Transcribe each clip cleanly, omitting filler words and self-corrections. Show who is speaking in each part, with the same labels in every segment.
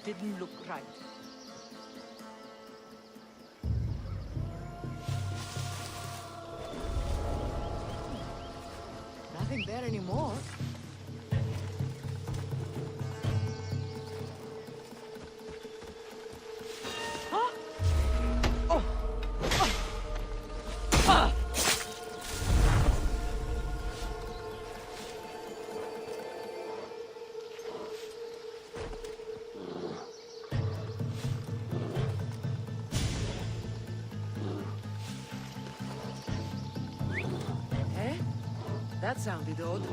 Speaker 1: didn't look right. Nothing there anymore. Huh? Oh! That sounded odd.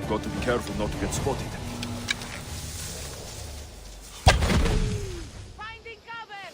Speaker 2: Got to be careful not to get spotted.
Speaker 1: Finding cover!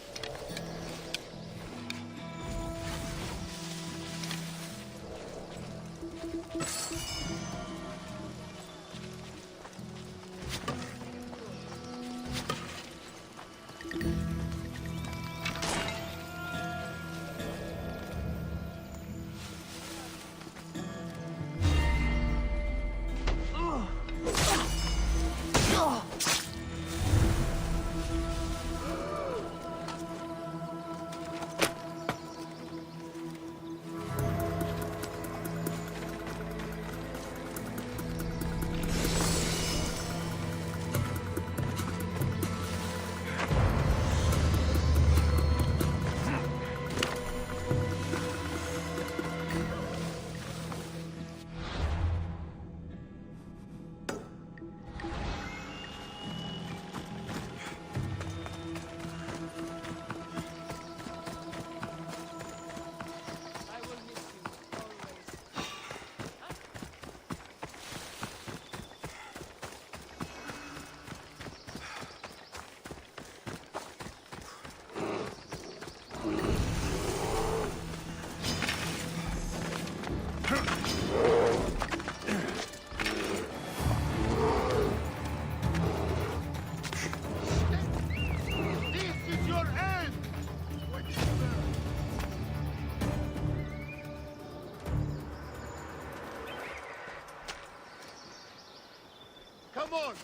Speaker 3: Come on!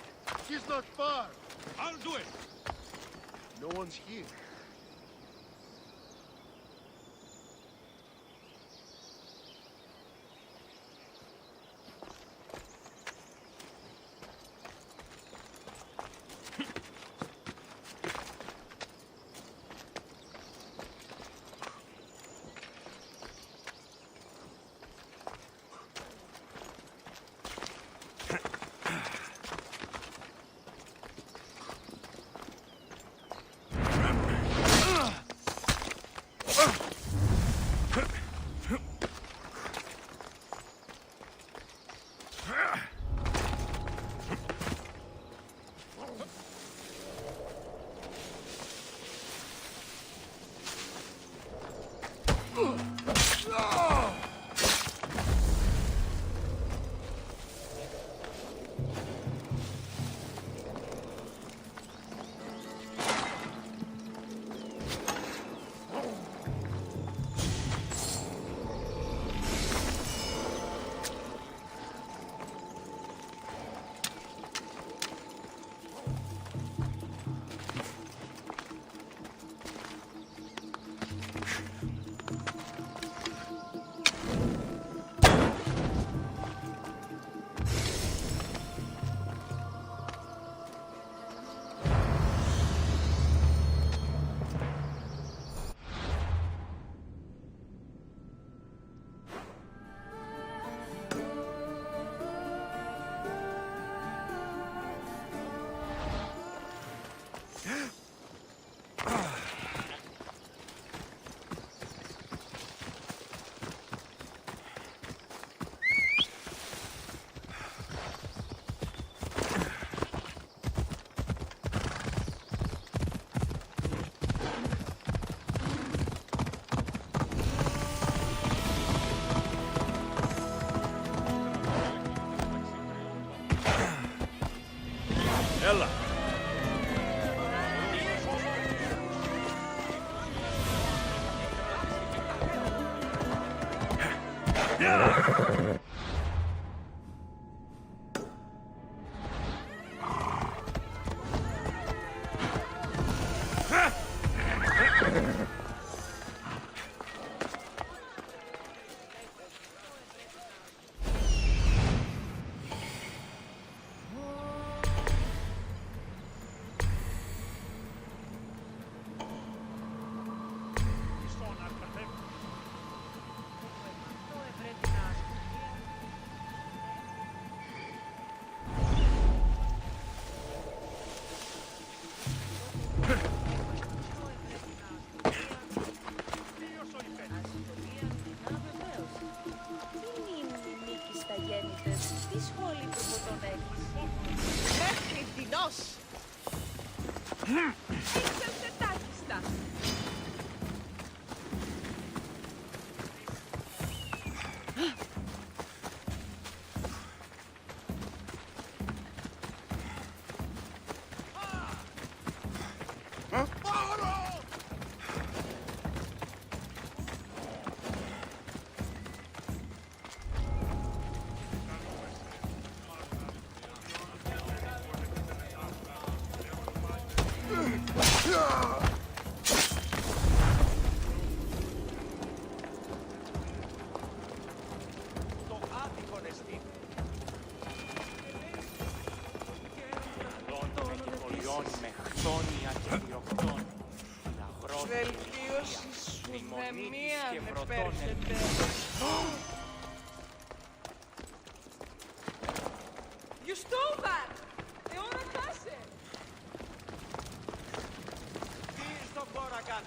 Speaker 3: She's not far!
Speaker 2: I'll do it!
Speaker 3: No one's here.
Speaker 2: Έλα.
Speaker 4: Τι σχόλιο προποτών έχεις?
Speaker 1: Μέχρι δεινός!
Speaker 4: Έξαλτε τάχιστα.
Speaker 5: Με χτόνια και πυροκτόνια,
Speaker 1: Βελτίωση σου με μία
Speaker 5: και
Speaker 1: με
Speaker 5: πρωτών
Speaker 1: πέρσετε. You stole that! Αιώνα χάσε!
Speaker 5: Τι στον μπορώ να κάνω?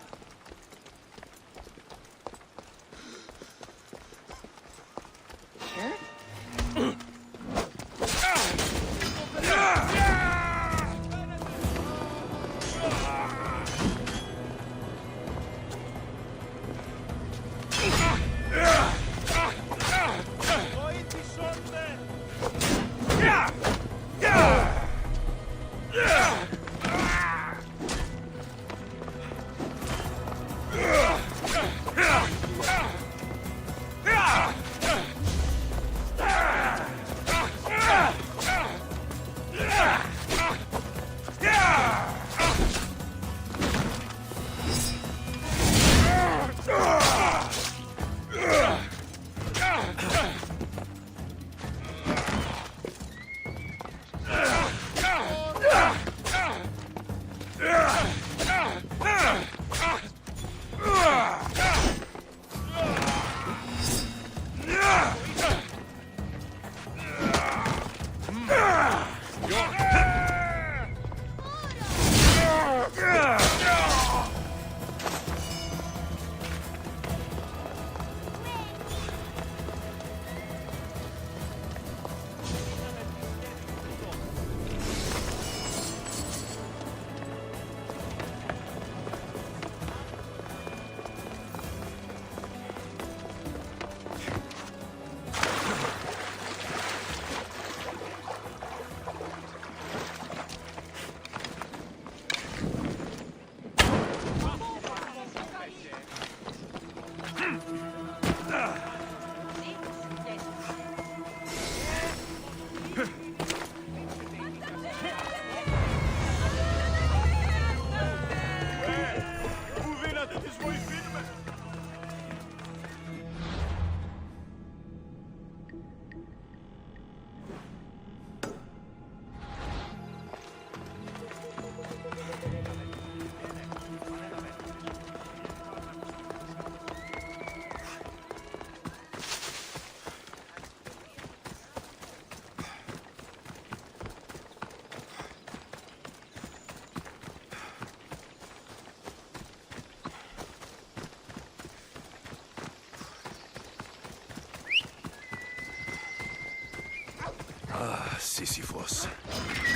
Speaker 2: Sisyphus.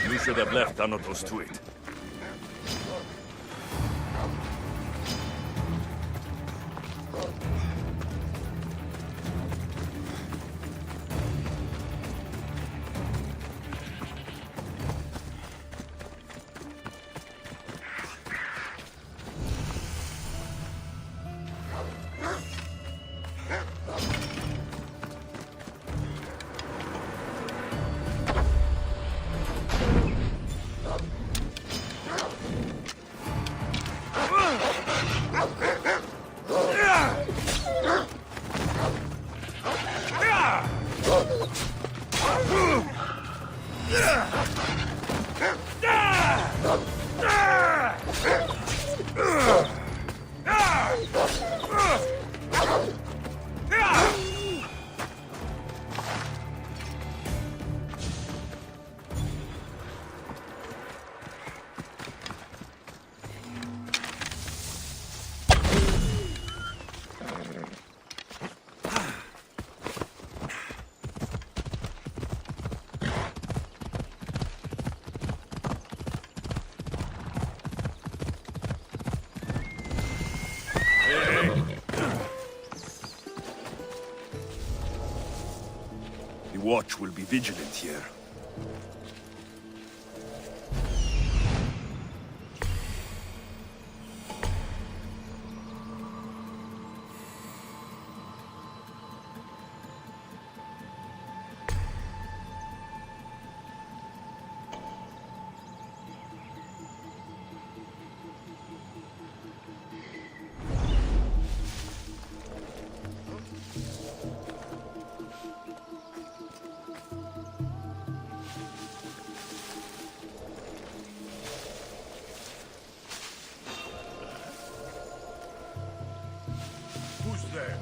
Speaker 2: You should have left Thanatos to it. The watch will be vigilant here.
Speaker 3: Who's there?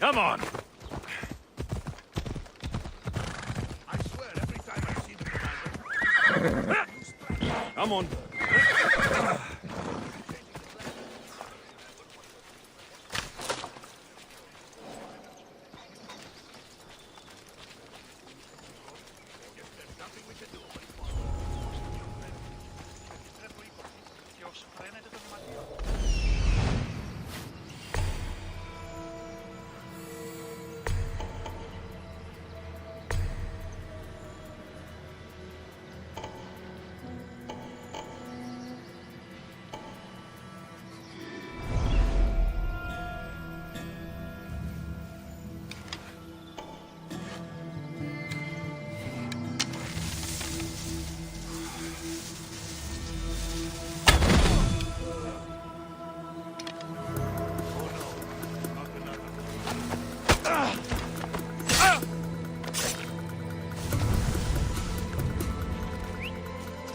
Speaker 2: Come on!
Speaker 3: I swear, every time I see the commander...
Speaker 2: Come on!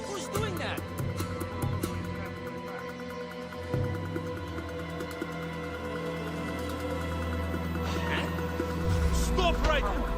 Speaker 5: Who's doing that?
Speaker 2: Stop right now!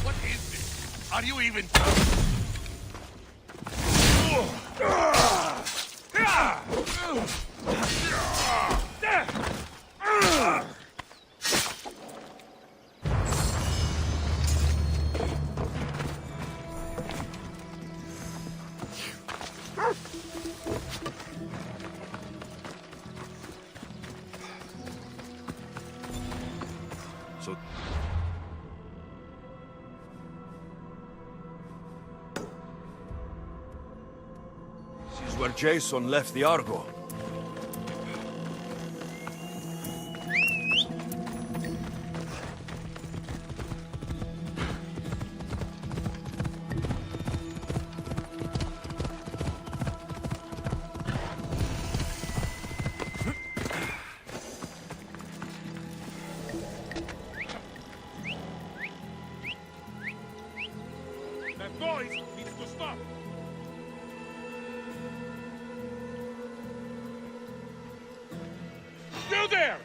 Speaker 3: What is this? Are you even...
Speaker 2: where Jason left the Argo.
Speaker 3: That noise needs to stop. You there!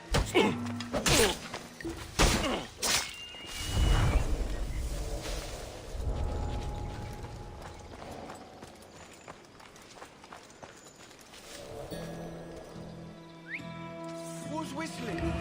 Speaker 6: Who's whistling?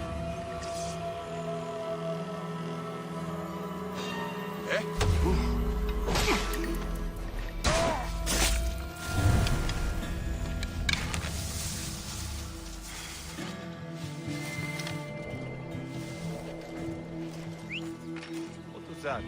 Speaker 6: What was that?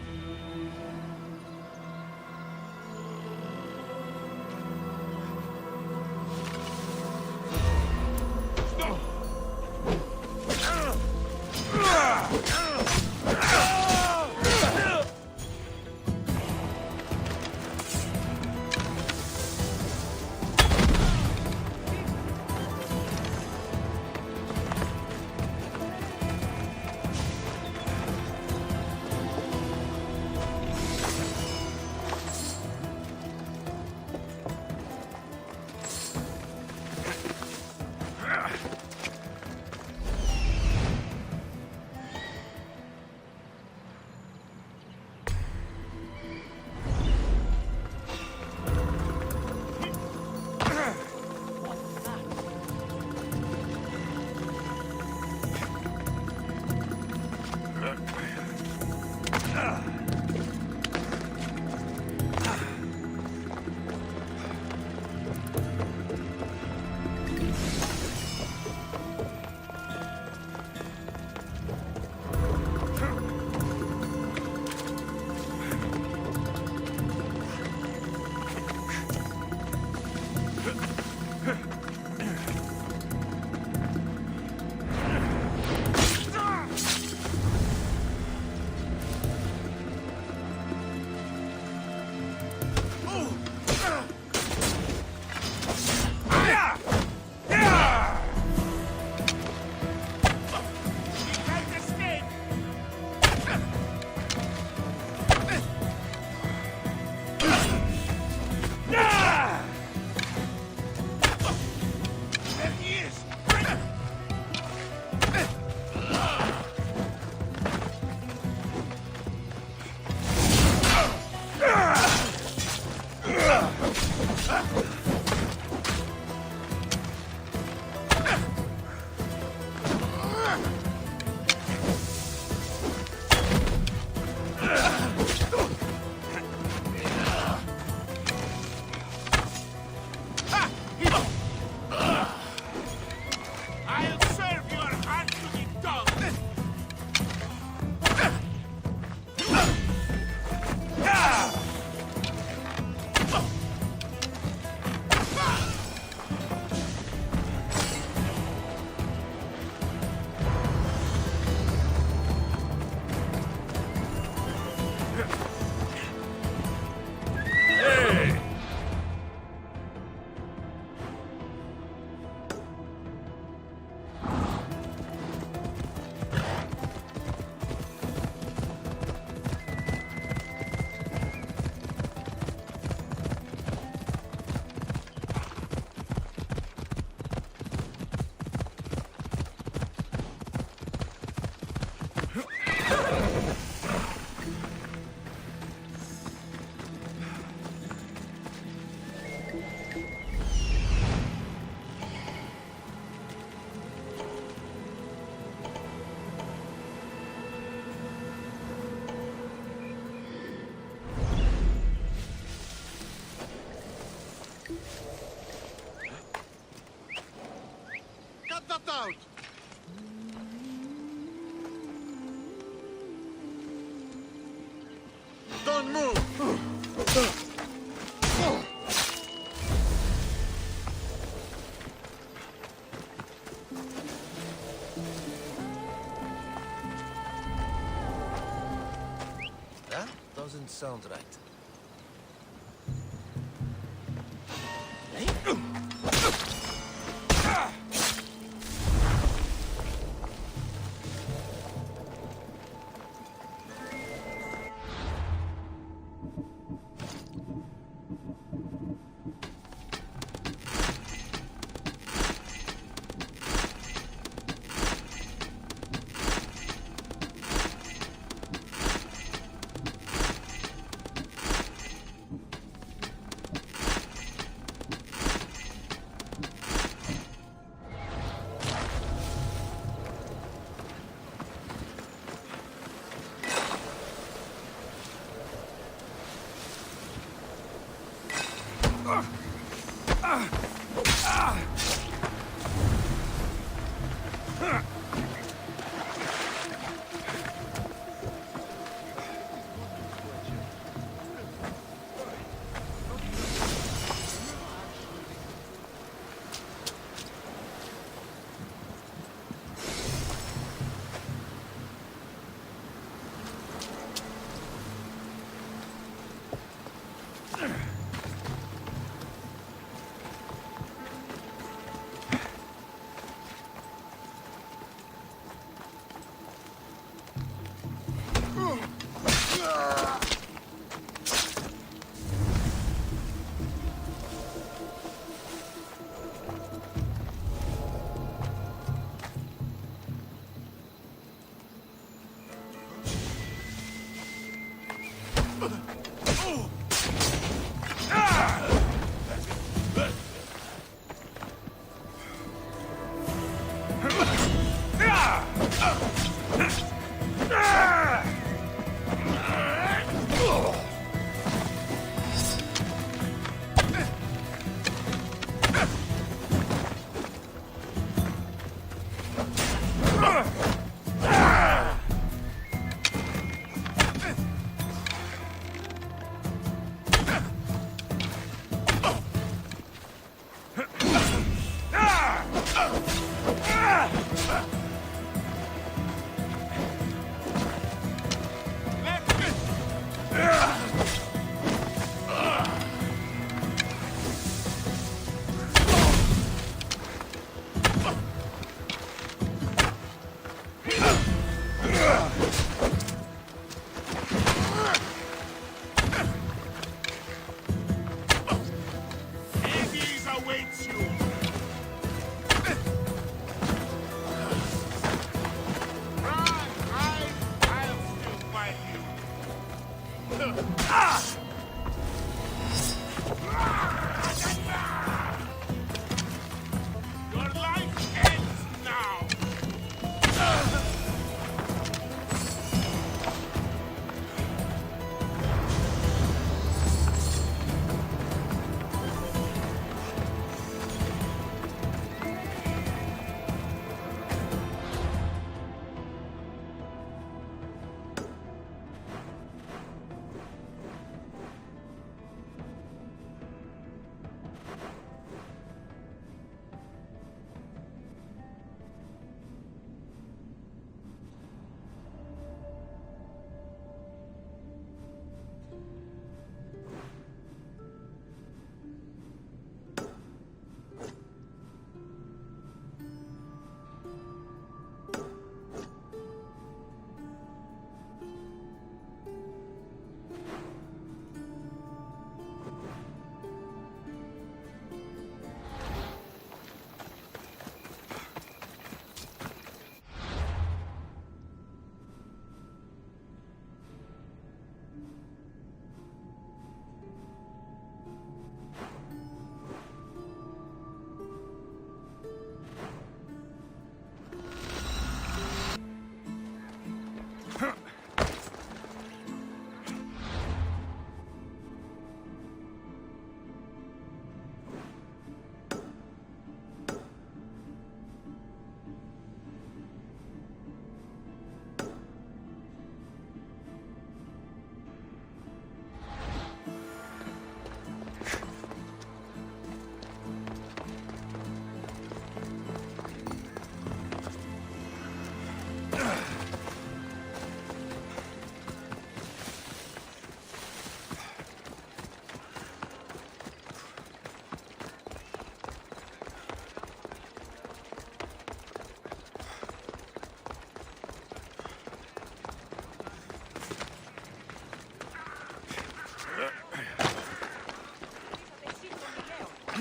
Speaker 3: I'll serve your hand to the tongue!
Speaker 6: Cut that out! Don't move! Doesn't sound right.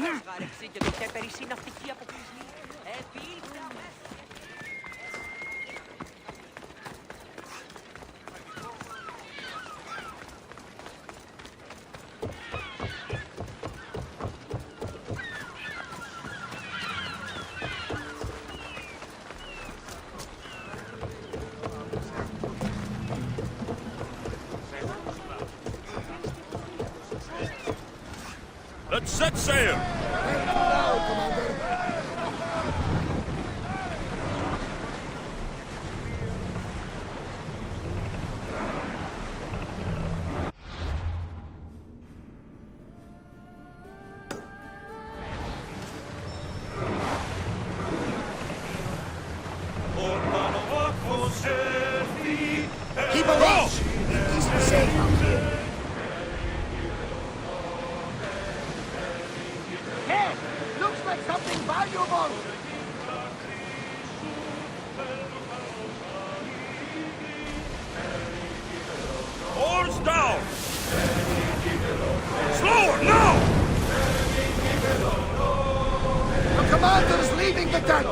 Speaker 5: Γάρεψε και το χέπερι συναυτική αποκλεισμή. Επίλυτα μέσα.
Speaker 2: Let's set sail!
Speaker 7: Keep away! It isn't safe out here. Hey! Looks like something valuable!
Speaker 2: Oars down! Slower, now!
Speaker 7: The commander's leaving the deck!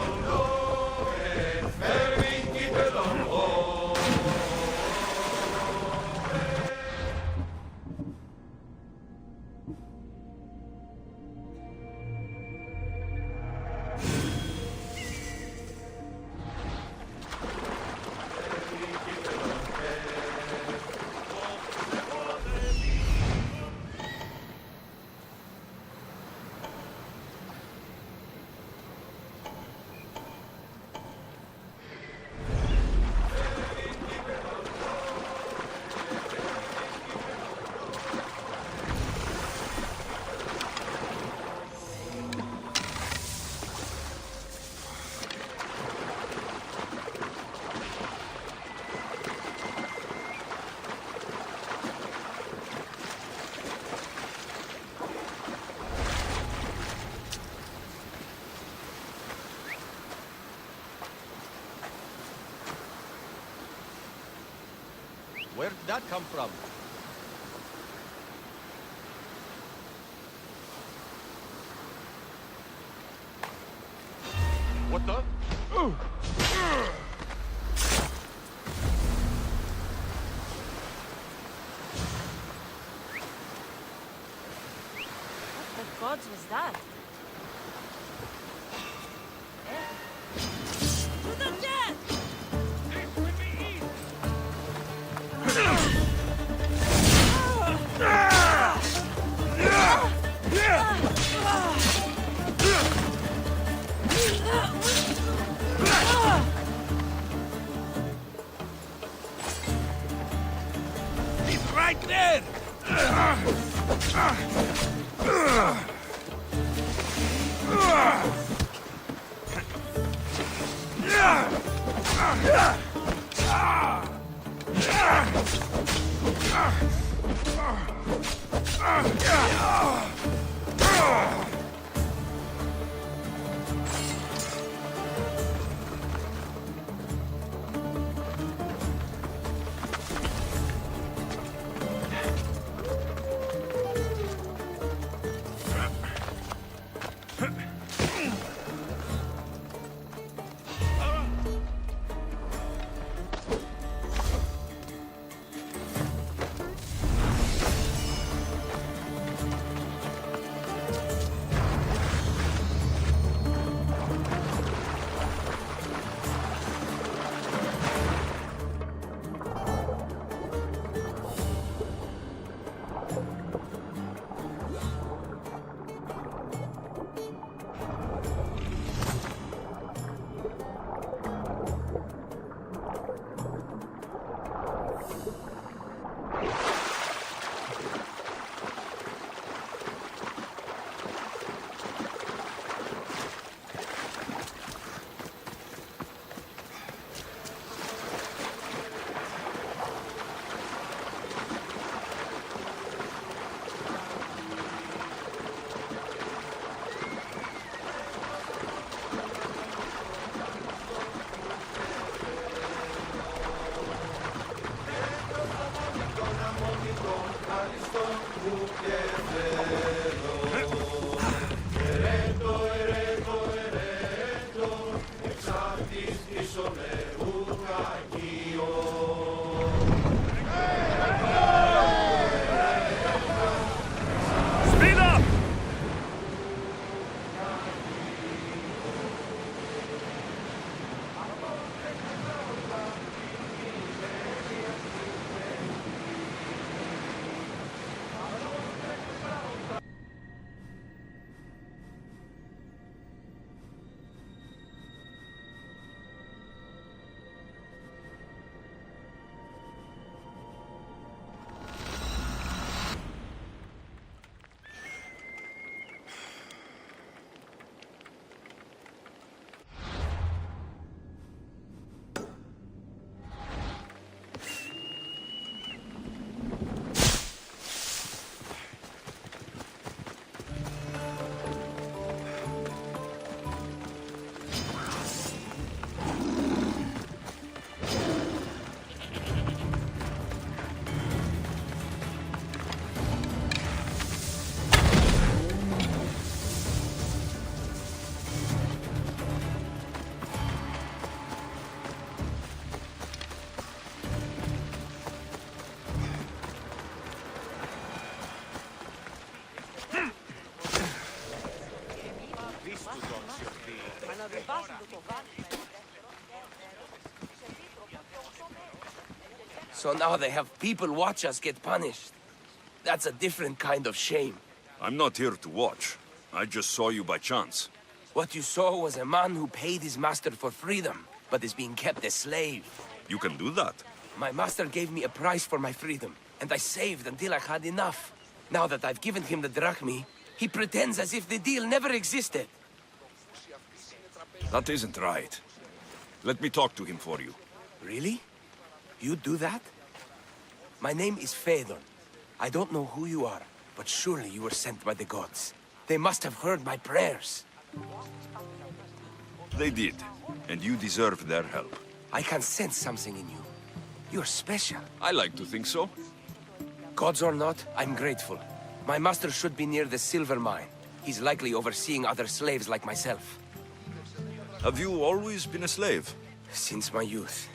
Speaker 6: Where did that come from? What the?
Speaker 4: What the gods was that? To the death!
Speaker 2: He's right there!
Speaker 8: So now they have people watch us get punished. That's a different kind of shame.
Speaker 2: I'm not here to watch. I just saw you by chance.
Speaker 8: What you saw was a man who paid his master for freedom, but is being kept a slave.
Speaker 2: You can do that.
Speaker 8: My master gave me a price for my freedom, and I saved until I had enough. Now that I've given him the drachmi, he pretends as if the deal never existed.
Speaker 2: That isn't right. Let me talk to him for you.
Speaker 8: Really? You do that? My name is Phaedon. I don't know who you are, but surely you were sent by the gods. They must have heard my prayers.
Speaker 2: They did, and you deserve their help.
Speaker 8: I can sense something in you. You're special.
Speaker 2: I like to think so.
Speaker 8: Gods or not, I'm grateful. My master should be near the silver mine. He's likely overseeing other slaves like myself.
Speaker 2: Have you always been a slave?
Speaker 8: Since my youth.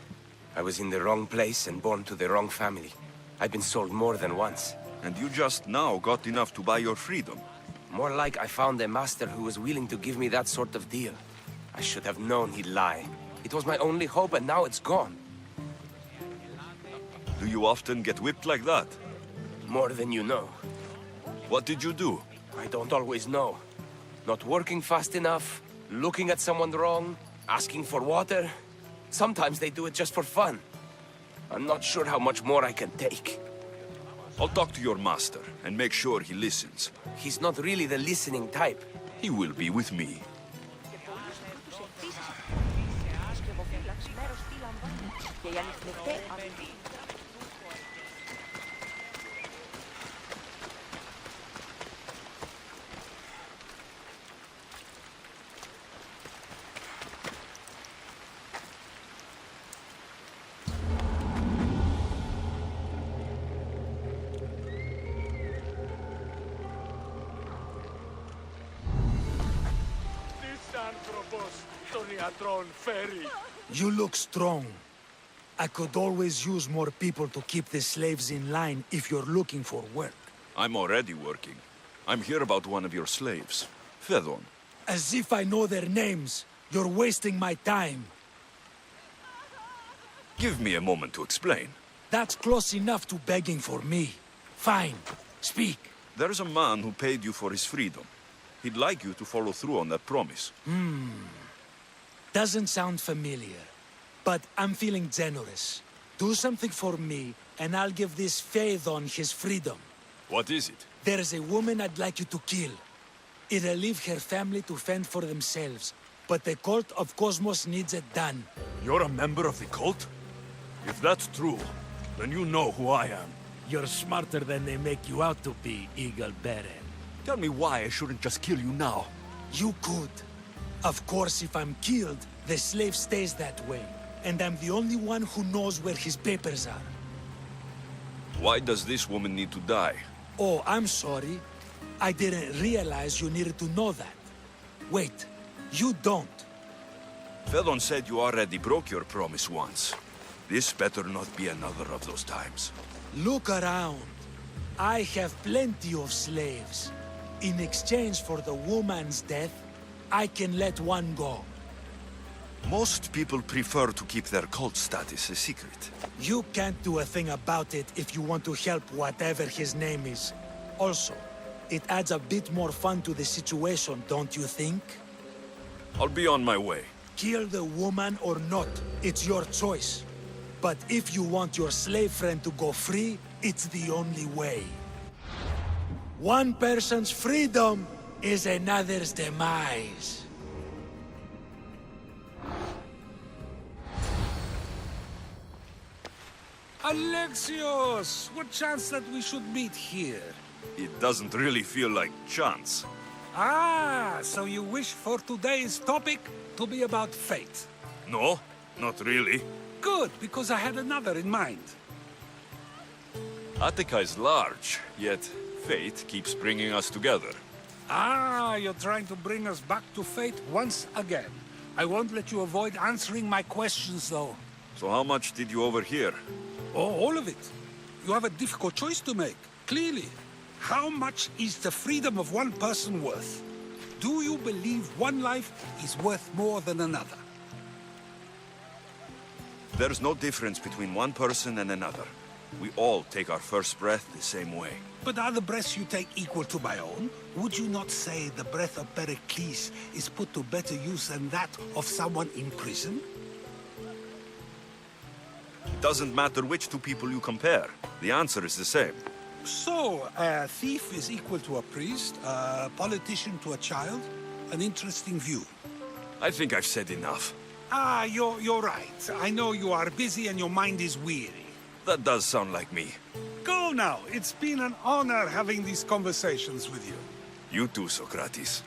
Speaker 8: I was in the wrong place and born to the wrong family. I've been sold more than once.
Speaker 2: And you just now got enough to buy your freedom.
Speaker 8: More like I found a master who was willing to give me that sort of deal. I should have known he'd lie. It was my only hope, and now it's gone.
Speaker 2: Do you often get whipped like that?
Speaker 8: More than you know.
Speaker 2: What did you do?
Speaker 8: I don't always know. Not working fast enough, looking at someone wrong, asking for water. Sometimes they do it just for fun. I'm not sure how much more I can take.
Speaker 2: I'll talk to your master and make sure he listens.
Speaker 8: He's not really the listening type.
Speaker 2: He will be with me.
Speaker 7: You look strong. I could always use more people to keep the slaves in line if you're looking for work.
Speaker 2: I'm already working. I'm here about one of your slaves, Phaedon.
Speaker 7: As if I know their names. You're wasting my time.
Speaker 2: Give me a moment to explain.
Speaker 7: That's close enough to begging for me. Fine. Speak.
Speaker 2: There's a man who paid you for his freedom. He'd like you to follow through on that promise.
Speaker 7: Doesn't sound familiar. But I'm feeling generous. Do something for me, and I'll give this Phaedon his freedom.
Speaker 2: What is it?
Speaker 7: There's a woman I'd like you to kill. It'll leave her family to fend for themselves. But the cult of Cosmos needs it done.
Speaker 2: You're a member of the cult? If that's true, then you know who I am.
Speaker 7: You're smarter than they make you out to be, Eagle Baron.
Speaker 2: Tell me why I shouldn't just kill you now.
Speaker 7: You could. Of course, if I'm killed, the slave stays that way. And I'm the only one who knows where his papers are.
Speaker 2: Why does this woman need to die?
Speaker 7: Oh, I'm sorry. I didn't realize you needed to know that. Wait, you don't.
Speaker 2: Phaedon said you already broke your promise once. This better not be another of those times.
Speaker 7: Look around. I have plenty of slaves. In exchange for the woman's death, I can let one go.
Speaker 2: Most people prefer to keep their cult status a secret.
Speaker 7: You can't do a thing about it if you want to help whatever his name is. Also, it adds a bit more fun to the situation, don't you think?
Speaker 2: I'll be on my way.
Speaker 7: Kill the woman or not, it's your choice. But if you want your slave friend to go free, it's the only way. One person's freedom is another's demise.
Speaker 9: Alexios! What chance that we should meet here?
Speaker 2: It doesn't really feel like chance.
Speaker 9: Ah, so you wish for today's topic to be about fate.
Speaker 2: No, not really.
Speaker 9: Good, because I had another in mind.
Speaker 2: Attica is large, yet fate keeps bringing us together.
Speaker 9: Ah, you're trying to bring us back to fate once again. I won't let you avoid answering my questions, though.
Speaker 2: So how much did you overhear?
Speaker 9: Oh, all of it. You have a difficult choice to make, clearly. How much is the freedom of one person worth? Do you believe one life is worth more than another?
Speaker 2: There's no difference between one person and another. We all take our first breath the same way.
Speaker 9: But are the breaths you take equal to my own? Would you not say the breath of Pericles is put to better use than that of someone in prison?
Speaker 2: Doesn't matter which two people you compare. The answer is the same.
Speaker 9: So, a thief is equal to a priest, a politician to a child? An interesting view.
Speaker 2: I think I've said enough.
Speaker 9: Ah, you're right. I know you are busy and your mind is weary.
Speaker 2: That does sound like me.
Speaker 9: Go now. It's been an honor having these conversations with you.
Speaker 2: You too, Socrates.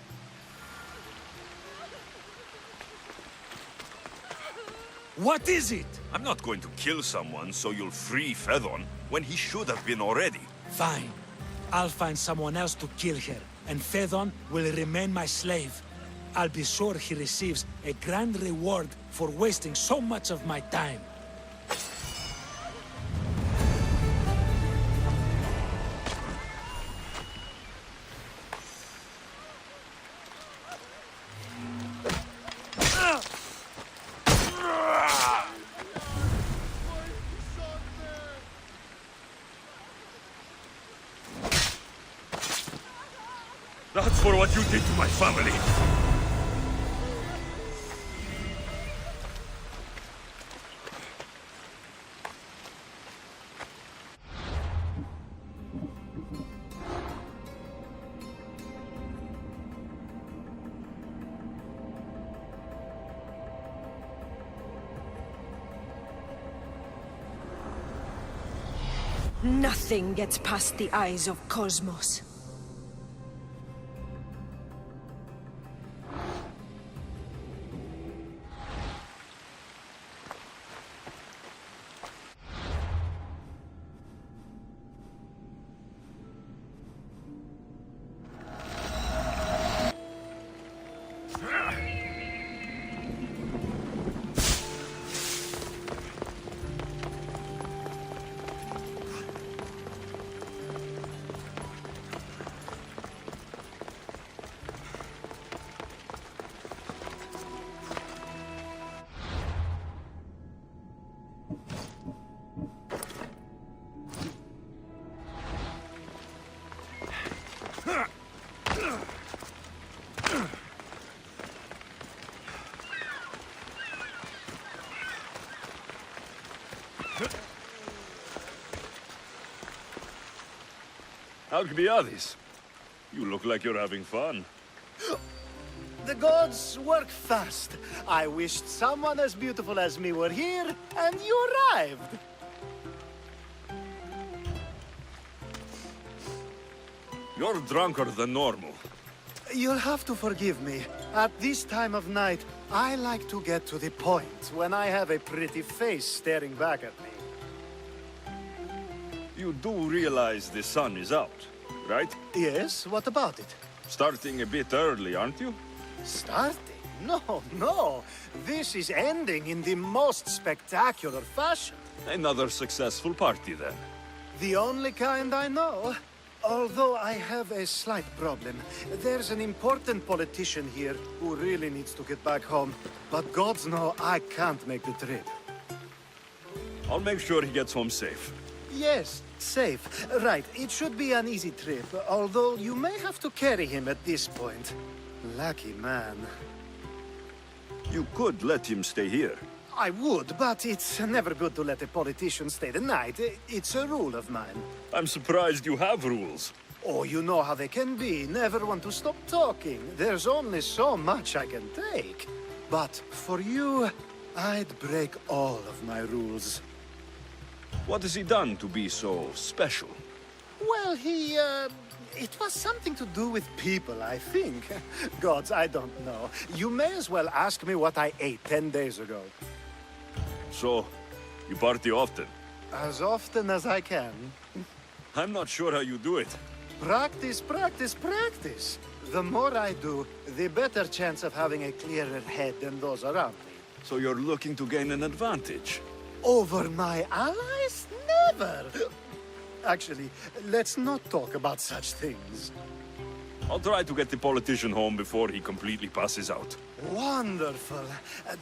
Speaker 7: What is it?
Speaker 2: I'm not going to kill someone so you'll free Fedon when he should have been already.
Speaker 7: Fine. I'll find someone else to kill her, and Fedon will remain my slave. I'll be sure he receives a grand reward for wasting so much of my time.
Speaker 2: That's for what you did to my family.
Speaker 10: Nothing gets past the eyes of Cosmos.
Speaker 2: Alcibiades, you look like you're having fun.
Speaker 11: The gods work fast. I wished someone as beautiful as me were here, and you arrived.
Speaker 2: You're drunker than normal.
Speaker 11: You'll have to forgive me. At this time of night, I like to get to the point when I have a pretty face staring back at me.
Speaker 2: You do realize the sun is out, right?
Speaker 11: Yes, what about it?
Speaker 2: Starting a bit early, aren't you?
Speaker 11: Starting? No. This is ending in the most spectacular fashion.
Speaker 2: Another successful party, then.
Speaker 11: The only kind I know. Although I have a slight problem. There's an important politician here who really needs to get back home. But gods know I can't make the trip.
Speaker 2: I'll make sure he gets home safe.
Speaker 11: Yes, safe. Right, it should be an easy trip, although you may have to carry him at this point. Lucky man.
Speaker 2: You could let him stay here.
Speaker 11: I would, but it's never good to let a politician stay the night. It's a rule of mine.
Speaker 2: I'm surprised you have rules.
Speaker 11: Oh, you know how they can be. Never want to stop talking. There's only so much I can take. But for you, I'd break all of my rules.
Speaker 2: What has he done to be so special?
Speaker 11: Well, it was something to do with people, I think. Gods, I don't know. You may as well ask me what I ate 10 days ago.
Speaker 2: So, you party often?
Speaker 11: As often as I can.
Speaker 2: I'm not sure how you do it.
Speaker 11: Practice, practice, practice. The more I do, the better chance of having a clearer head than those around me.
Speaker 2: So you're looking to gain an advantage?
Speaker 11: Over my allies? Never! Actually, let's not talk about such things.
Speaker 2: I'll try to get the politician home before he completely passes out.
Speaker 11: Wonderful.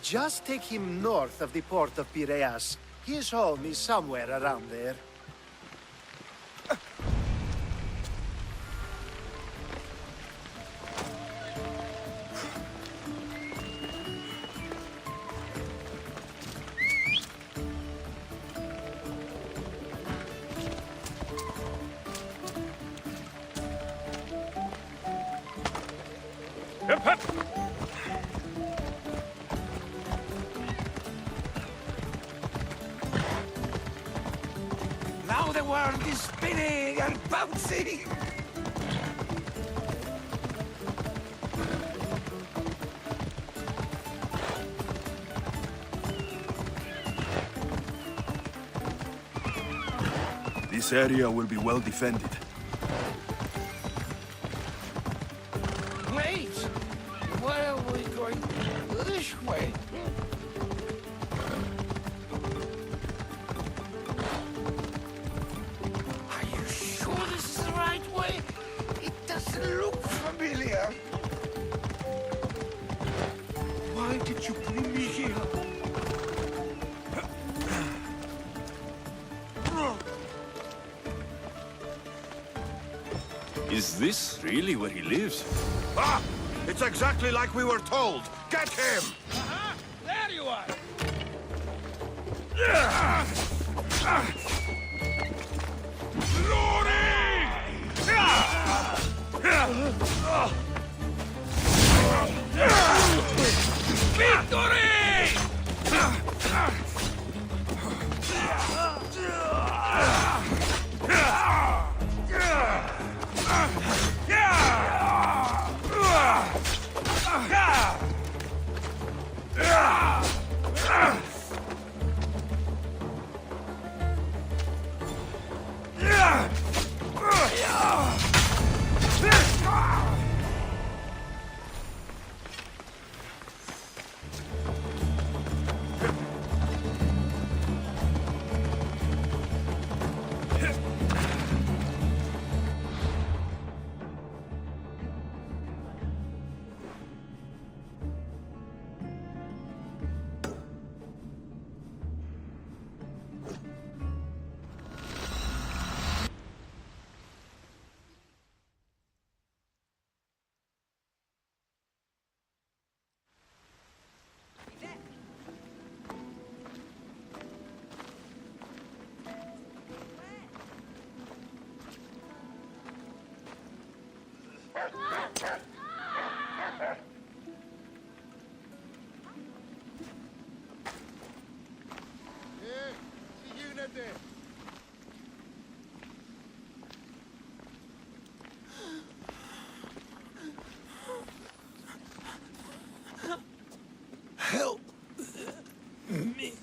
Speaker 11: Just take him north of the port of Piraeus. His home is somewhere around there.
Speaker 9: Now the world is spinning and bouncing!
Speaker 2: This area will be well defended.
Speaker 9: Wait! Where are we going? This way. Are you sure this is the right way? It doesn't look familiar. Why did you bring me here?
Speaker 2: Is this really where he lives?
Speaker 3: Ah! It's exactly like we were told! Get him!
Speaker 6: There you are!
Speaker 9: Help me.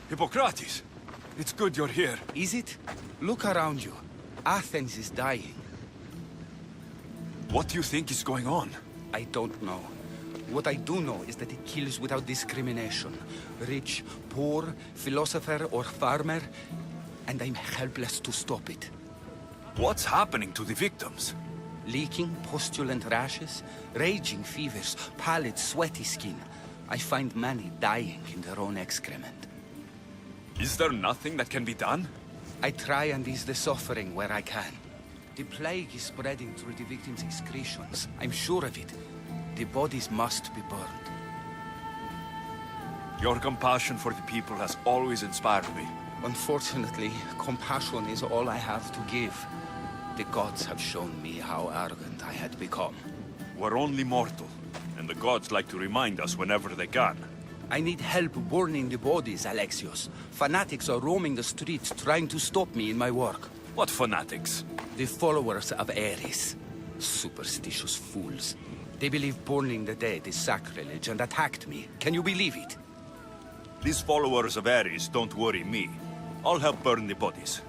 Speaker 2: Hippocrates! It's good you're here.
Speaker 12: Is it? Look around you. Athens is dying.
Speaker 2: What do you think is going on?
Speaker 12: I don't know. What I do know is that it kills without discrimination. Rich, poor, philosopher or farmer, and I'm helpless to stop it.
Speaker 2: What's happening to the victims?
Speaker 12: Leaking, pustulant rashes, raging fevers, pallid, sweaty skin. I find many dying in their own excrement.
Speaker 2: Is there nothing that can be done?
Speaker 12: I try and ease the suffering where I can. The plague is spreading through the victims' excretions. I'm sure of it. The bodies must be burned.
Speaker 2: Your compassion for the people has always inspired me.
Speaker 12: Unfortunately, compassion is all I have to give. The gods have shown me how arrogant I had become.
Speaker 2: We're only mortal, and the gods like to remind us whenever they can.
Speaker 12: I need help burning the bodies, Alexios. Fanatics are roaming the streets trying to stop me in my work.
Speaker 2: What fanatics?
Speaker 12: The followers of Ares. Superstitious fools. They believe burning the dead is sacrilege and attacked me. Can you believe it?
Speaker 2: These followers of Ares don't worry me. I'll help burn the bodies.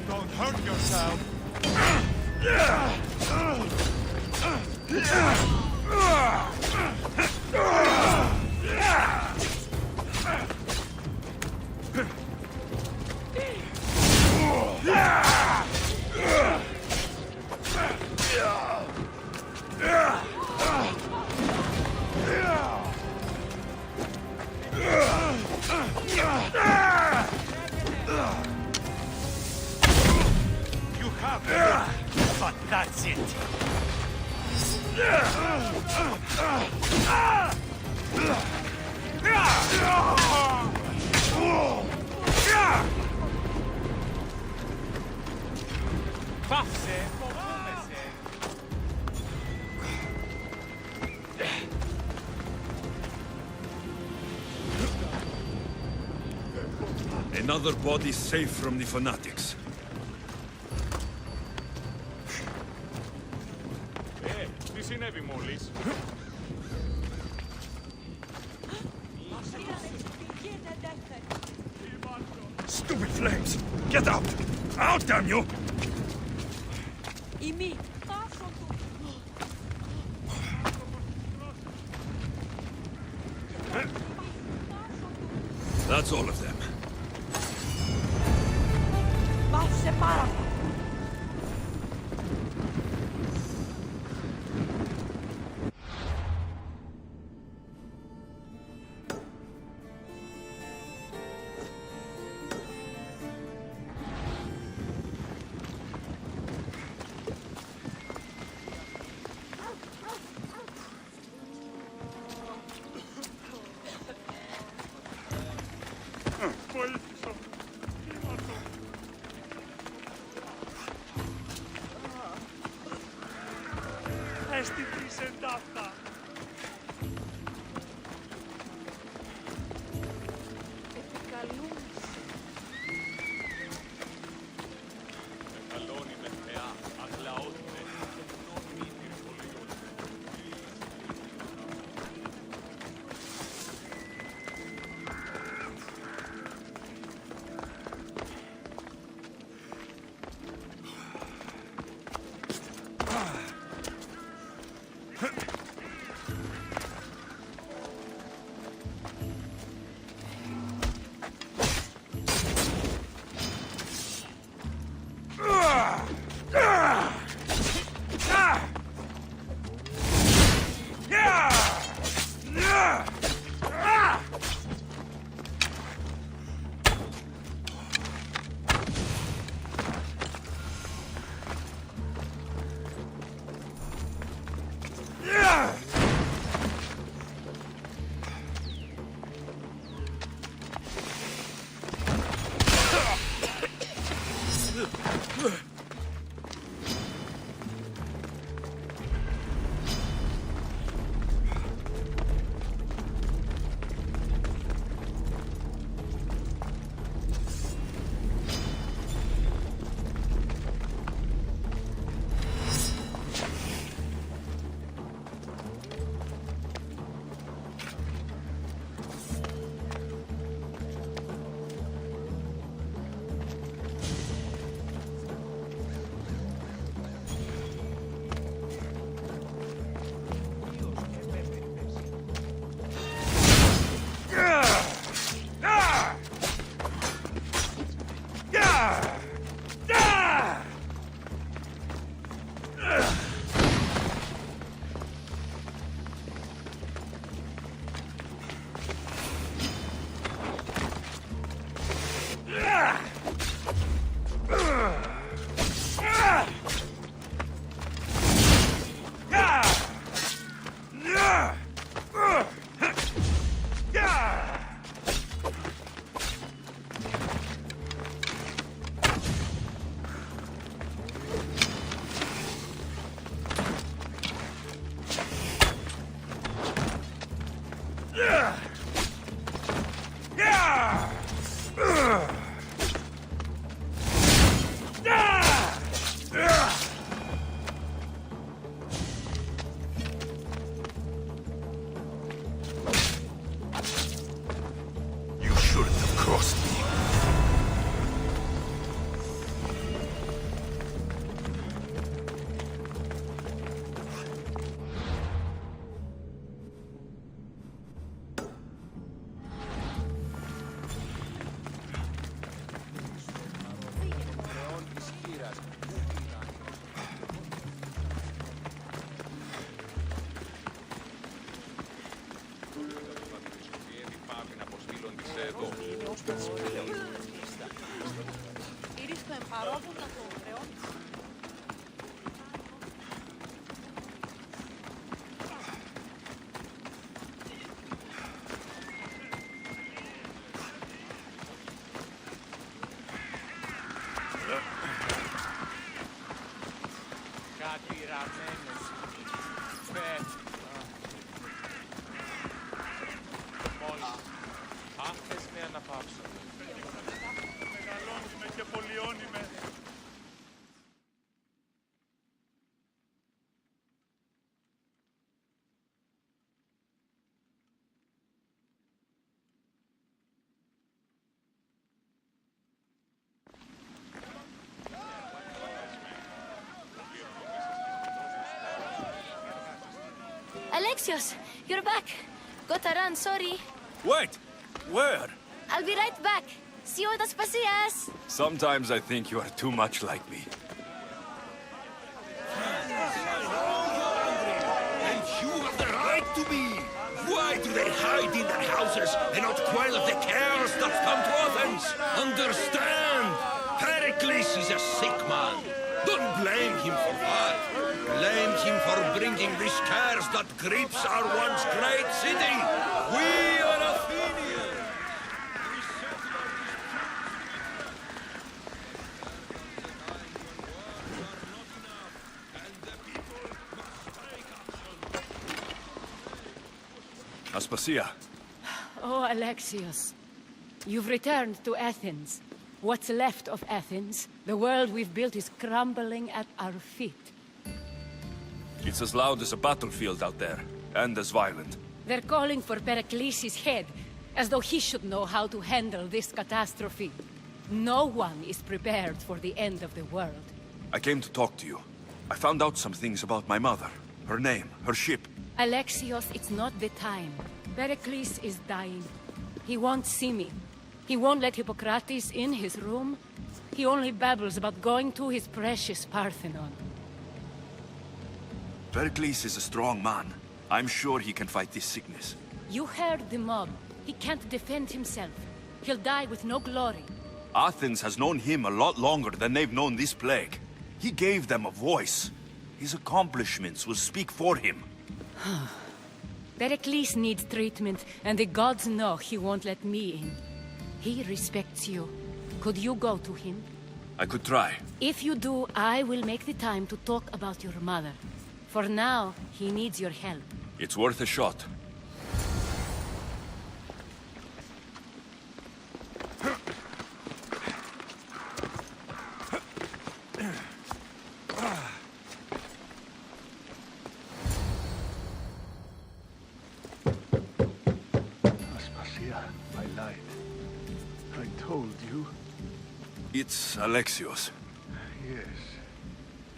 Speaker 6: Don't hurt yourself. You have it, but that's it. Πάψε, φοβούμεσαι.
Speaker 2: Another body safe from the fanatics.
Speaker 6: Τι συνέβη μόλις?
Speaker 2: Stupid flames! Get out! Out, damn you!
Speaker 4: Imi, πάσο του.
Speaker 2: That's all of them.
Speaker 4: Πάσε πάρα.
Speaker 6: Έστι τη σεντάφτα. Μεγαλώνει με θεά, αγλαώθηνε, νόμιμη τυρπολογιών.
Speaker 4: Παρόπουλα το βρεόν.
Speaker 6: Κάτι ραμμένος. Μόλις. Άφες με αναπαύσω. Μεγαλώνει με και πολιώνει με.
Speaker 13: Alexios, you're back. Gotta run, sorry.
Speaker 2: Wait! Where?
Speaker 13: I'll be right back. See you at Aspasias.
Speaker 2: Sometimes I think you are too much like me.
Speaker 3: And you have the right to be! Why do they hide in their houses and not quell the chaos that's come to Athens? Understand! Pericles is a sick man. Don't blame him for that. Blame him for bringing this curse that grips our once great city. We are Athenians!
Speaker 2: Aspasia.
Speaker 14: Oh, Alexios. You've returned to Athens. What's left of Athens, the world we've built is crumbling at our feet.
Speaker 2: It's as loud as a battlefield out there, and as violent.
Speaker 14: They're calling for Pericles' head, as though he should know how to handle this catastrophe. No one is prepared for the end of the world.
Speaker 2: I came to talk to you. I found out some things about my mother. Her name, her ship.
Speaker 14: Alexios, it's not the time. Pericles is dying. He won't see me. He won't let Hippocrates in his room. He only babbles about going to his precious Parthenon.
Speaker 2: Pericles is a strong man. I'm sure he can fight this sickness.
Speaker 14: You heard the mob. He can't defend himself. He'll die with no glory.
Speaker 2: Athens has known him a lot longer than they've known this plague. He gave them a voice. His accomplishments will speak for him.
Speaker 14: Pericles needs treatment, and the gods know he won't let me in. He respects you. Could you go to him?
Speaker 2: I could try.
Speaker 14: If you do, I will make the time to talk about your mother. For now, he needs your help.
Speaker 2: It's worth a shot.
Speaker 11: Aspasia, I lied. I told you.
Speaker 2: It's Alexios.
Speaker 11: Yes.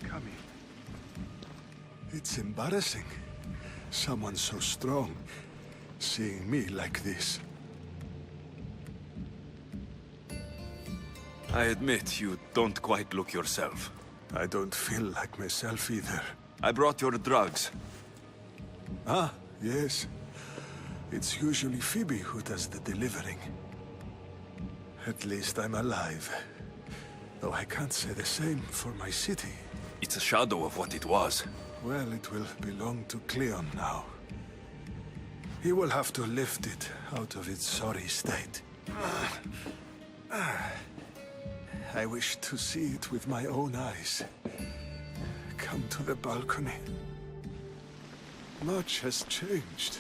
Speaker 11: Come in. It's embarrassing. Someone so strong, seeing me like this.
Speaker 2: I admit you don't quite look yourself.
Speaker 11: I don't feel like myself either.
Speaker 2: I brought your drugs.
Speaker 11: Ah, yes. It's usually Phoebe who does the delivering. At least I'm alive. Though I can't say the same for my city.
Speaker 2: It's a shadow of what it was.
Speaker 11: Well, it will belong to Cleon now. He will have to lift it out of its sorry state. I wish to see it with my own eyes. Come to the balcony. Much has changed.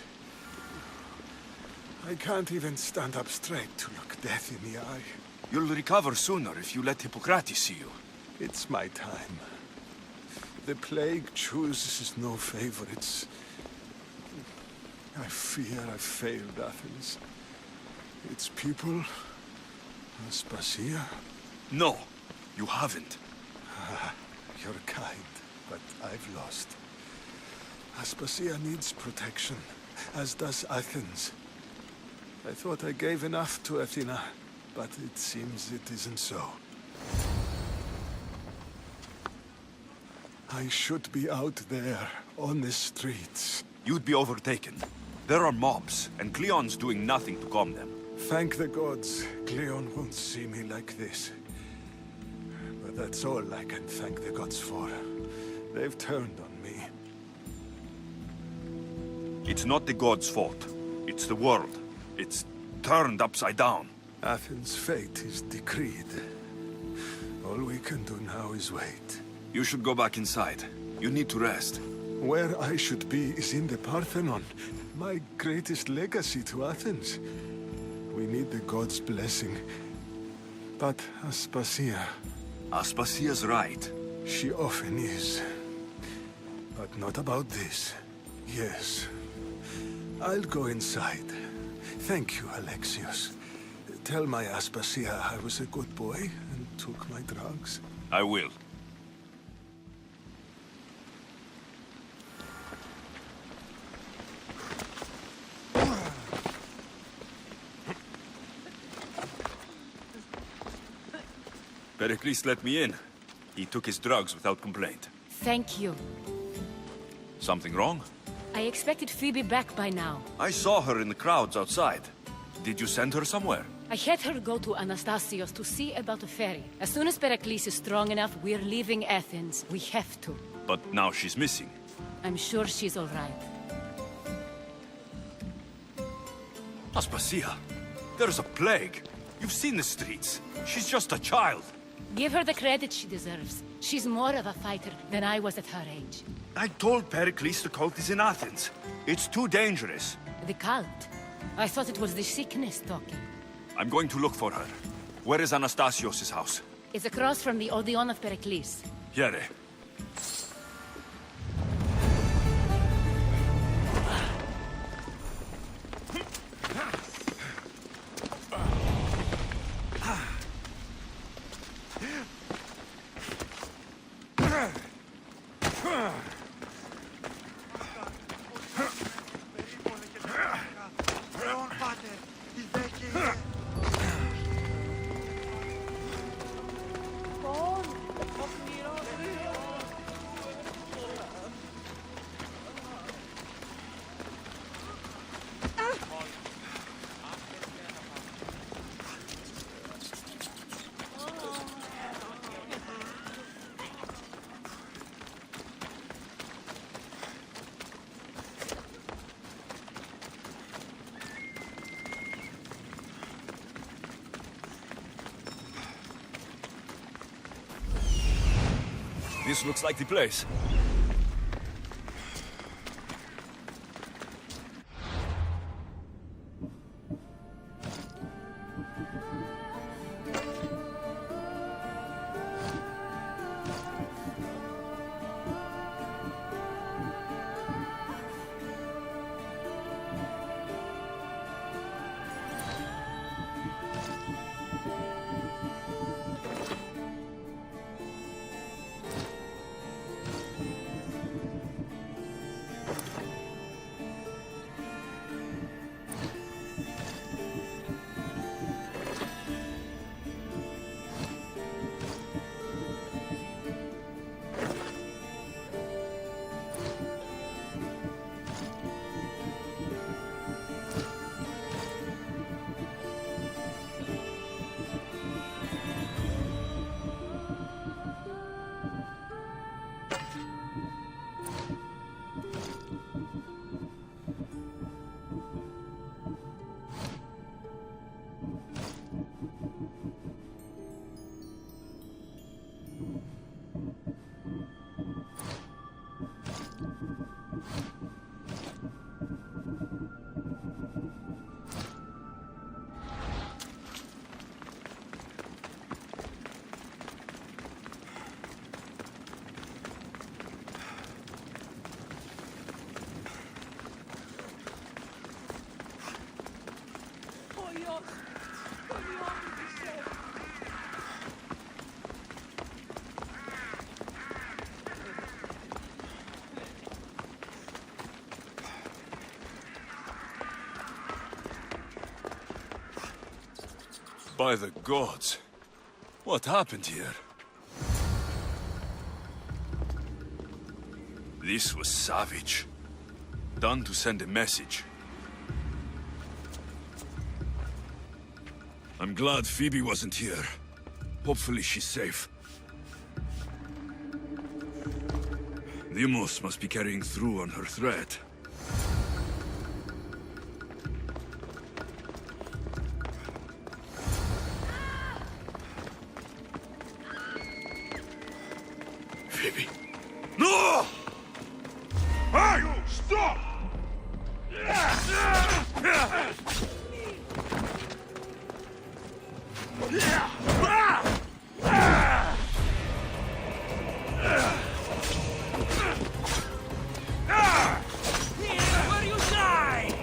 Speaker 11: I can't even stand up straight to look death in the eye.
Speaker 2: You'll recover sooner if you let Hippocrates see you.
Speaker 11: It's my time. The plague chooses no favorites. I fear I failed Athens. Its people, Aspasia.
Speaker 2: No, you haven't.
Speaker 11: You're kind, but I've lost. Aspasia needs protection, as does Athens. I thought I gave enough to Athena, but it seems it isn't so. I should be out there, on the streets.
Speaker 2: You'd be overtaken. There are mobs, and Cleon's doing nothing to calm them.
Speaker 11: Thank the gods, Cleon won't see me like this. But
Speaker 15: That's all I can thank the gods for. They've turned on me.
Speaker 2: It's not the gods' fault. It's the world. It's turned upside down.
Speaker 15: Athens' fate is decreed. All we can do now is wait.
Speaker 2: You should go back inside. You need to rest.
Speaker 15: Where I should be is in the Parthenon, my greatest legacy to Athens. We need the gods' blessing. But Aspasia...
Speaker 2: Aspasia's right.
Speaker 15: She often is. But not about this. Yes. I'll go inside. Thank you, Alexios. Tell my Aspasia I was a good boy and took my drugs.
Speaker 2: I will. Pericles let me in. He took his drugs without complaint.
Speaker 14: Thank you.
Speaker 2: Something wrong?
Speaker 14: I expected Phoebe back by now.
Speaker 2: I saw her in the crowds outside. Did you send her somewhere?
Speaker 14: I had her go to Anastasios to see about a ferry. As soon as Pericles is strong enough, we're leaving Athens. We have to.
Speaker 2: But now she's missing.
Speaker 14: I'm sure she's all right.
Speaker 2: Aspasia, there's a plague. You've seen the streets. She's just a child.
Speaker 14: Give her the credit she deserves. She's more of a fighter than I was at her age.
Speaker 2: I told Pericles the cult is in Athens. It's too dangerous.
Speaker 14: The cult? I thought it was the sickness talking.
Speaker 2: I'm going to look for her. Where is Anastasios' house?
Speaker 14: It's across from the Odeon of Pericles.
Speaker 2: Here. This looks like the place. By the gods, what happened here? This was savage. Done to send a message. I'm glad Phoebe wasn't here. Hopefully she's safe. Limos must be carrying through on her threat. Phoebe. No! Hey! Stop!
Speaker 3: Where you die?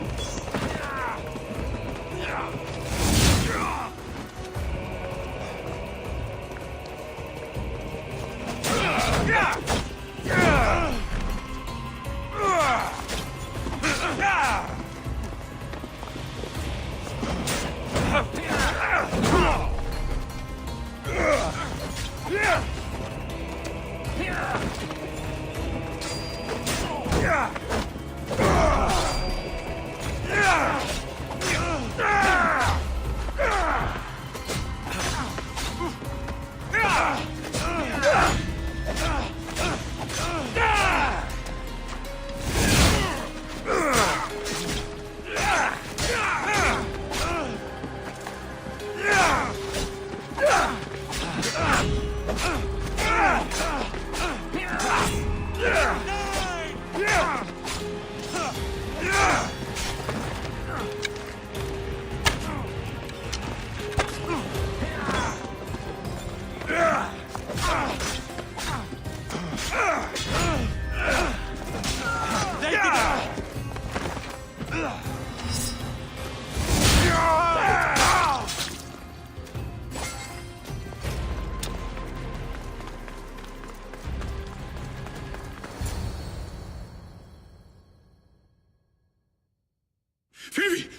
Speaker 2: Phoebe!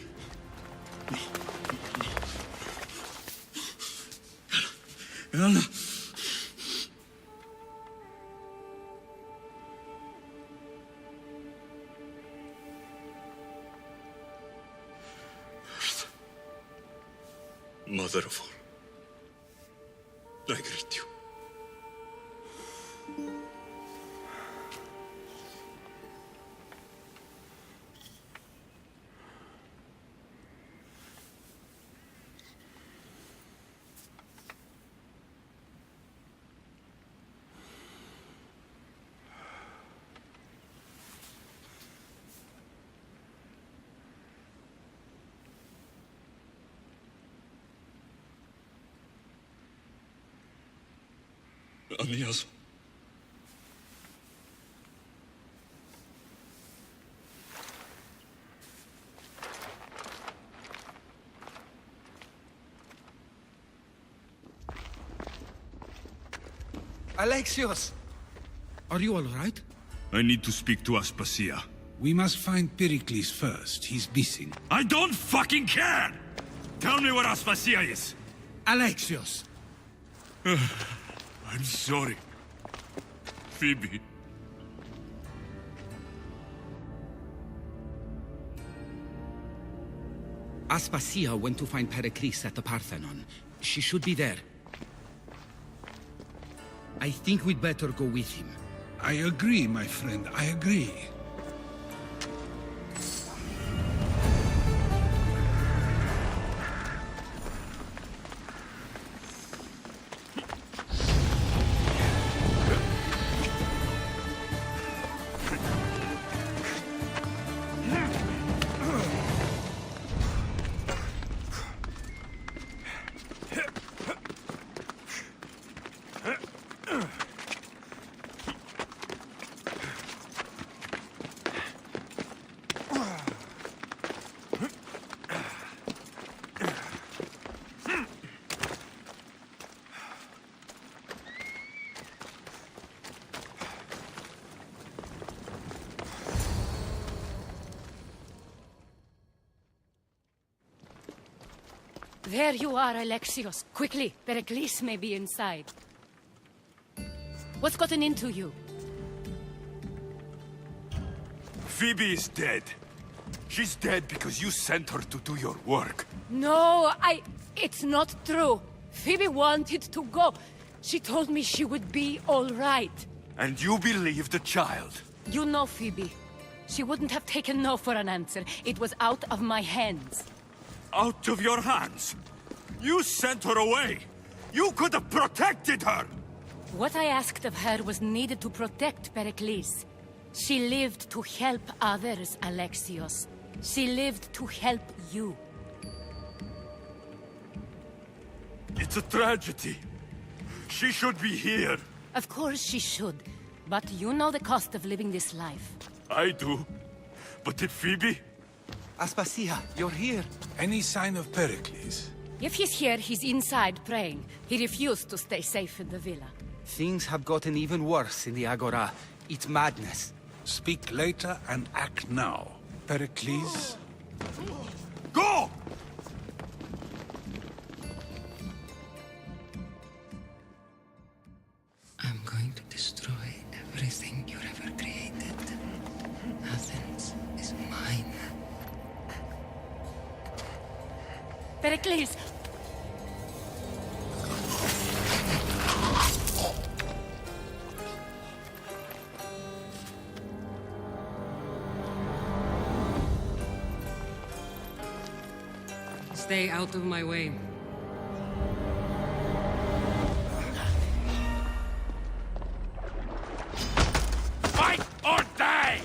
Speaker 2: Anna! Mother of all, I greet you. Amiazo.
Speaker 9: Alexios! Are you all right?
Speaker 2: I need to speak to Aspasia.
Speaker 9: We must find Pericles first. He's missing.
Speaker 2: I don't fucking care! Tell me where Aspasia is!
Speaker 9: Alexios!
Speaker 2: I'm sorry. Phoebe.
Speaker 12: Aspasia went to find Pericles at the Parthenon. She should be there. I think we'd better go with him.
Speaker 9: I agree, my friend. I agree.
Speaker 14: There you are, Alexios. Quickly, Pericles may be inside. What's gotten into you?
Speaker 2: Phoebe is dead. She's dead because you sent her to do your work.
Speaker 14: No, it's not true. Phoebe wanted to go. She told me she would be all right.
Speaker 2: And you believe the child?
Speaker 14: You know Phoebe. She wouldn't have taken no for an answer. It was out of my hands.
Speaker 2: Out of your hands? You sent her away! You could have protected her!
Speaker 14: What I asked of her was needed to protect Pericles. She lived to help others, Alexios. She lived to help you.
Speaker 2: It's a tragedy. She should be here.
Speaker 14: Of course she should. But you know the cost of living this life.
Speaker 2: I do. But did Phoebe?
Speaker 12: Aspasia, you're here.
Speaker 9: Any sign of Pericles?
Speaker 14: If he's here, he's inside praying. He refused to stay safe in the villa.
Speaker 12: Things have gotten even worse in the Agora. It's madness.
Speaker 9: Speak later and act now. Pericles?
Speaker 2: Go!
Speaker 16: I'm going to destroy everything you've ever created. Athens is mine.
Speaker 14: Pericles!
Speaker 16: Stay out of my way.
Speaker 3: Fight or die!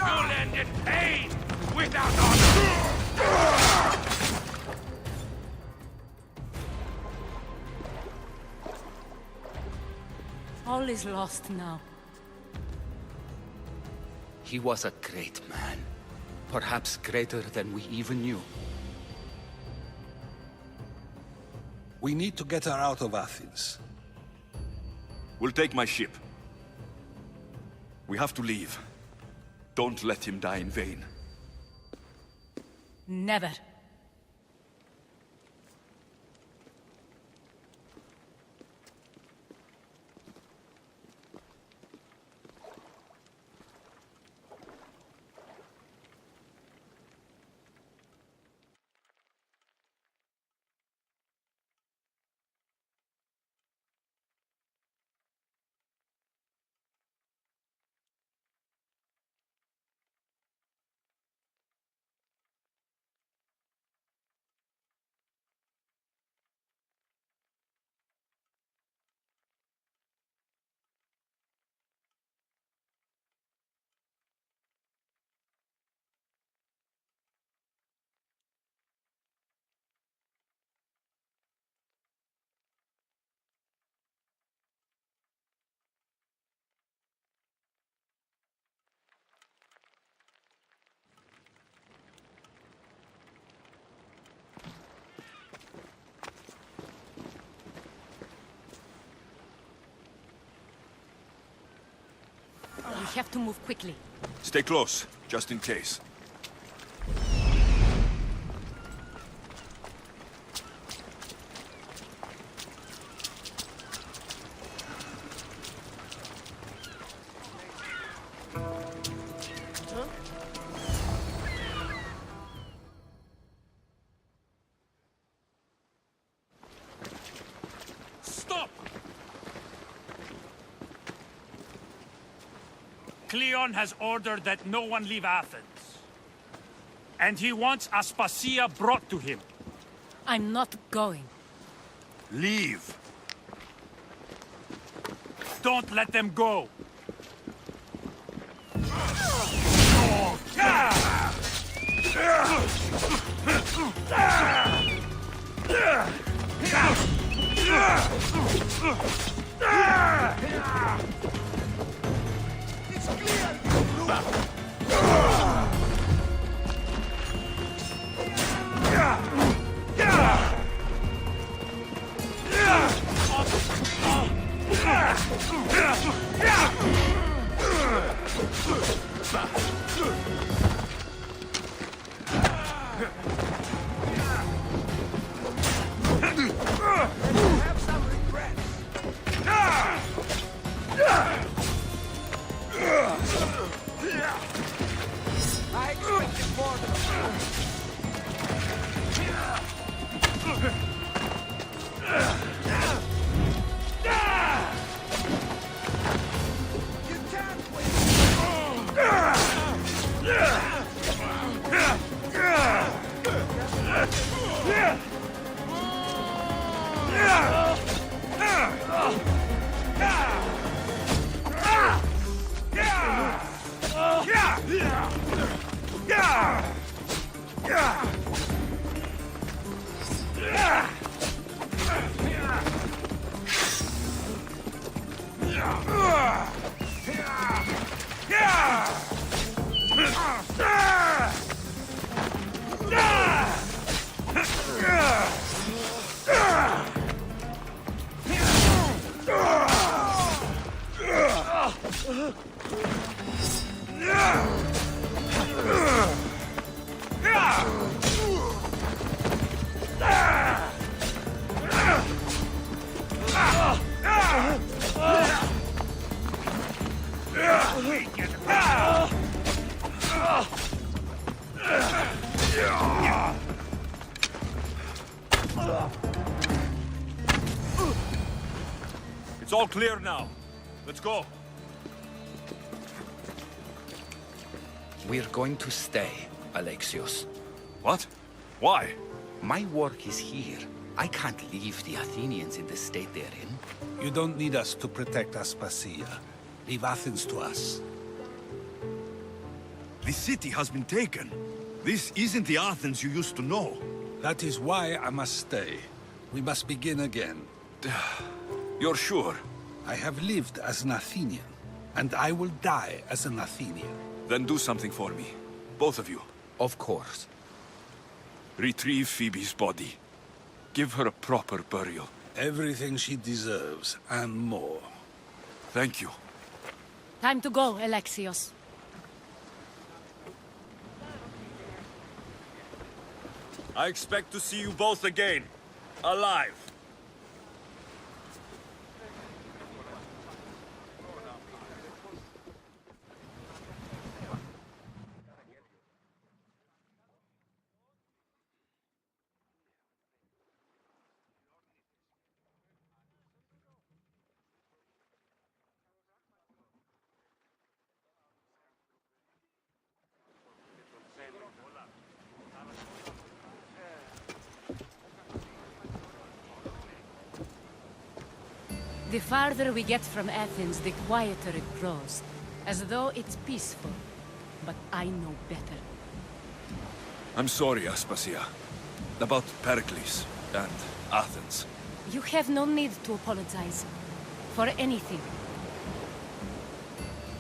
Speaker 3: You'll end in pain without honor!
Speaker 14: All is lost now.
Speaker 12: He was a great man. Perhaps greater than we even knew.
Speaker 9: We need to get her out of Athens.
Speaker 2: We'll take my ship. We have to leave. Don't let him die in vain.
Speaker 14: Never. We have to move quickly.
Speaker 2: Stay close, just in case.
Speaker 6: Stop! Cleon has ordered that no one leave Athens. And he wants Aspasia brought to him.
Speaker 14: I'm not going.
Speaker 2: Leave!
Speaker 6: Don't let them go!
Speaker 3: It's clear!
Speaker 5: I expected more than
Speaker 2: It's all clear now. Let's go.
Speaker 12: We're going to stay, Alexios.
Speaker 2: What? Why?
Speaker 12: My work is here. I can't leave the Athenians in the state they're in.
Speaker 9: You don't need us to protect Aspasia. Leave Athens to us.
Speaker 2: The city has been taken. This isn't the Athens you used to know.
Speaker 9: That is why I must stay. We must begin again.
Speaker 2: You're sure?
Speaker 9: I have lived as an Athenian, and I will die as an Athenian.
Speaker 2: Then do something for me. Both of you.
Speaker 12: Of course.
Speaker 2: Retrieve Phoebe's body. Give her a proper burial.
Speaker 9: Everything she deserves, and more.
Speaker 2: Thank you.
Speaker 14: Time to go, Alexios.
Speaker 2: I expect to see you both again. Alive.
Speaker 14: The farther we get from Athens, the quieter it grows. As though it's peaceful. But I know better.
Speaker 2: I'm sorry, Aspasia. About Pericles and Athens.
Speaker 14: You have no need to apologize. For anything.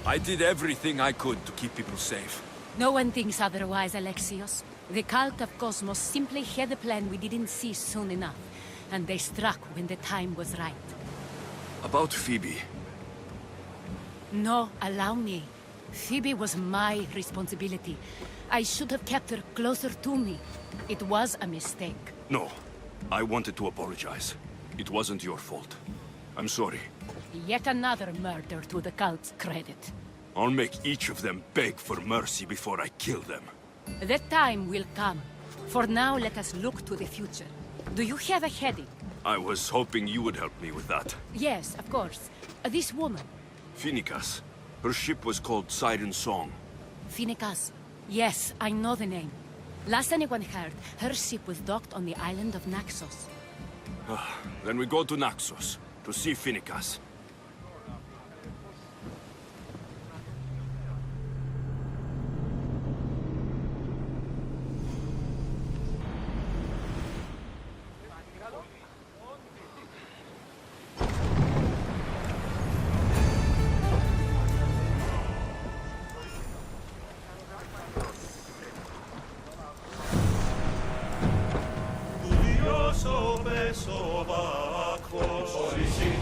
Speaker 2: I did everything I could to keep people safe.
Speaker 14: No one thinks otherwise, Alexios. The cult of Cosmos simply had a plan we didn't see soon enough. And they struck when the time was right.
Speaker 2: About Phoebe.
Speaker 14: No, allow me. Phoebe was my responsibility. I should have kept her closer to me. It was a mistake.
Speaker 2: No. I wanted to apologize. It wasn't your fault. I'm sorry.
Speaker 14: Yet another murder to the cult's credit.
Speaker 2: I'll make each of them beg for mercy before I kill them.
Speaker 14: That time will come. For now, let us look to the future. Do you have a heading?
Speaker 2: I was hoping you would help me with that.
Speaker 14: Yes, of course. This woman.
Speaker 2: Phoenicas. Her ship was called Siren Song.
Speaker 14: Phoenicas. Yes, I know the name. Last anyone heard, her ship was docked on the island of Naxos.
Speaker 2: Then we go to Naxos, to see Phoenicas.
Speaker 17: Odyssey.